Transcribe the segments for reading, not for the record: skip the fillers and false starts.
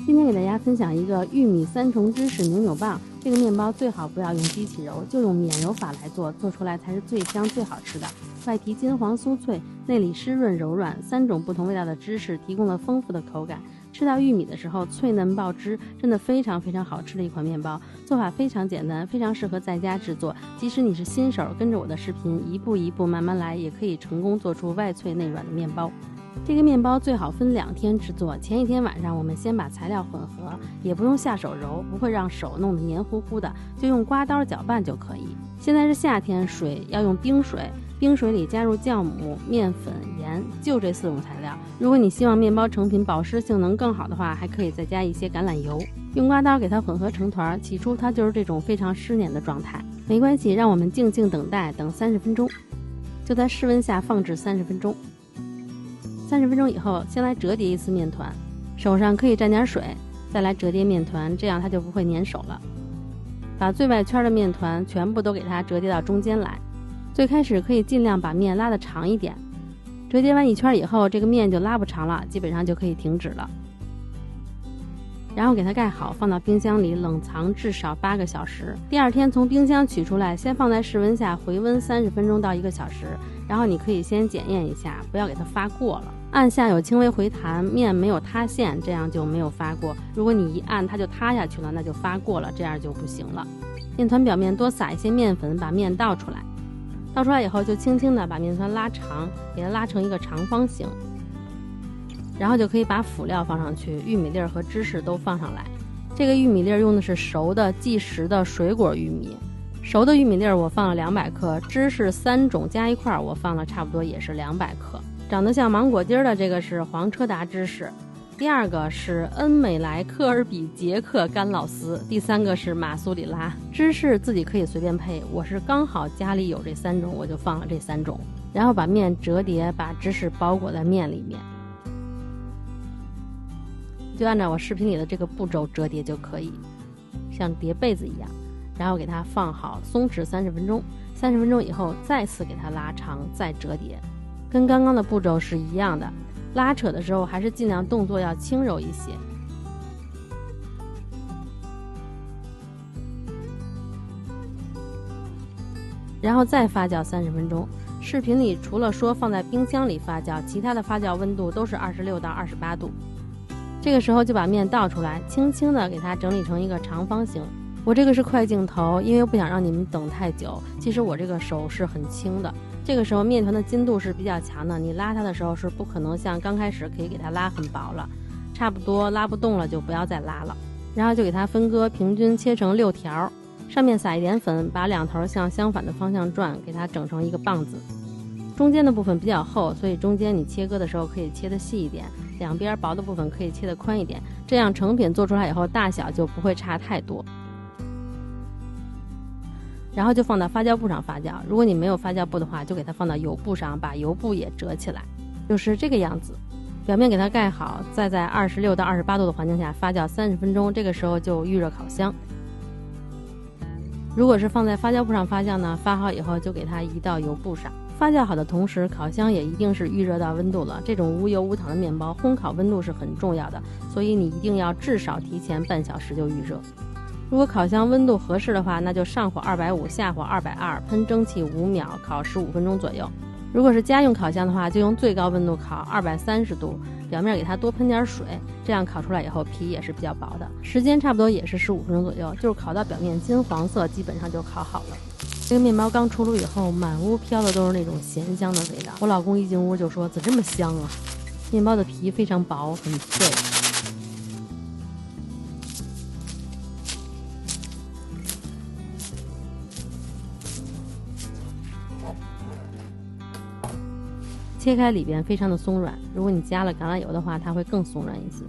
今天给大家分享一个玉米3重芝士扭扭棒。这个面包最好不要用机器揉，就用免揉法来做，做出来才是最香最好吃的。外皮金黄酥脆，内里湿润柔软，3种不同味道的芝士提供了丰富的口感。吃到玉米的时候脆嫩爆汁，真的非常非常好吃的一款面包。做法非常简单，非常适合在家制作。即使你是新手，跟着我的视频一步一步慢慢来，也可以成功做出外脆内软的面包。这个面包最好分2天制作，前一天晚上我们先把材料混合，也不用下手揉，不会让手弄得黏糊糊的，就用刮刀搅拌就可以。现在是夏天，水要用冰水，冰水里加入酵母、面粉、盐，就这4种材料。如果你希望面包成品保湿性能更好的话，还可以再加一些橄榄油。用刮刀给它混合成团，起初它就是这种非常湿黏的状态，没关系，让我们静静等待，等30分钟，就在室温下放置30分钟。30分钟以后，先来折叠一次面团，手上可以沾点水，再来折叠面团，这样它就不会粘手了。把最外圈的面团全部都给它折叠到中间来。最开始可以尽量把面拉得长一点，折叠完一圈以后，这个面就拉不长了，基本上就可以停止了。然后给它盖好，放到冰箱里冷藏至少8个小时。第2天从冰箱取出来，先放在室温下回温30分钟到1个小时。然后你可以先检验一下，不要给它发过了。按下有轻微回弹，面没有塌陷，这样就没有发过。如果你一按它就塌下去了，那就发过了，这样就不行了。面团表面多撒一些面粉，把面倒出来。倒出来以后，就轻轻的把面团拉长，给它拉成一个长方形。然后就可以把辅料放上去，玉米粒和芝士都放上来。这个玉米粒用的是熟的即食的水果玉米，熟的玉米粒我放了200克，芝士3种加一块我放了差不多也是200克。长得像芒果丁的这个是黄车达芝士，第2个是恩美莱科尔比捷克干酪丝，第3个是马苏里拉。芝士自己可以随便配，我是刚好家里有这3种，我就放了这3种。然后把面折叠，把芝士包裹在面里面，就按照我视频里的这个步骤折叠就可以，像叠被子一样。然后给它放好松弛30分钟，30分钟以后再次给它拉长，再折叠，跟刚刚的步骤是一样的。拉扯的时候还是尽量动作要轻柔一些。然后再发酵30分钟。视频里除了说放在冰箱里发酵，其他的发酵温度都是26到28度。这个时候就把面倒出来，轻轻的给它整理成一个长方形。我这个是快镜头，因为我不想让你们等太久。其实我这个手是很轻的，这个时候面团的筋度是比较强的，你拉它的时候是不可能像刚开始可以给它拉很薄了，差不多拉不动了就不要再拉了。然后就给它分割，平均切成6条，上面撒一点粉，把2头向相反的方向转，给它整成一个棒子。中间的部分比较厚，所以中间你切割的时候可以切得细一点，两边薄的部分可以切得宽一点，这样成品做出来以后大小就不会差太多。然后就放到发酵布上发酵，如果你没有发酵布的话，就给它放到油布上，把油布也折起来，就是这个样子。表面给它盖好，再在26到28度的环境下发酵30分钟，这个时候就预热烤箱。如果是放在发酵布上发酵呢，发好以后就给它移到油布上。发酵好的同时，烤箱也一定是预热到温度了。这种无油无糖的面包，烘烤温度是很重要的，所以你一定要至少提前半小时就预热。如果烤箱温度合适的话，那就上火250，下火220，喷蒸汽5秒，烤15分钟左右。如果是家用烤箱的话，就用最高温度烤230度，表面给它多喷点水，这样烤出来以后皮也是比较薄的。时间差不多也是15分钟左右，就是烤到表面金黄色，基本上就烤好了。这个面包刚出炉以后，满屋飘的都是那种咸香的味道。我老公一进屋就说：“怎么这么香啊？”面包的皮非常薄，很脆。切开里边非常的松软，如果你加了橄榄油的话，它会更松软一些。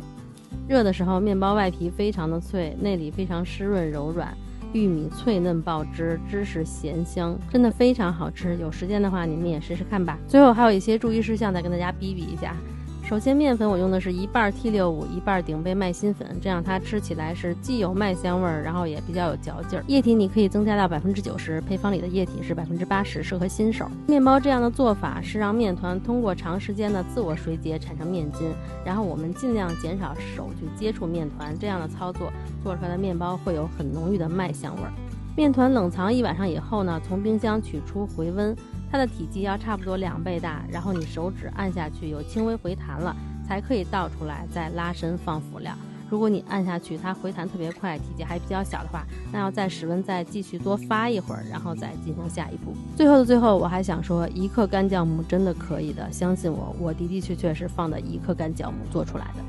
热的时候，面包外皮非常的脆，内里非常湿润柔软，玉米脆嫩爆汁，芝士咸香，真的非常好吃。有时间的话，你们也试试看吧。最后还有一些注意事项再跟大家比一下。首先面粉我用的是1半 T65， 1半顶杯麦新粉，这样它吃起来是既有麦香味儿，然后也比较有嚼劲儿。液体你可以增加到90%，配方里的液体是80%，适合新手。面包这样的做法是让面团通过长时间的自我水解产生面筋，然后我们尽量减少手去接触面团，这样的操作做出来的面包会有很浓郁的麦香味儿。面团冷藏1晚上以后呢，从冰箱取出回温，它的体积要差不多2倍大，然后你手指按下去有轻微回弹了，才可以倒出来再拉伸放辅料。如果你按下去它回弹特别快，体积还比较小的话，那要再室温再继续多发一会儿，然后再进行下一步。最后的最后，我还想说1克干酵母真的可以的，相信我，我的确是放的1克干酵母做出来的。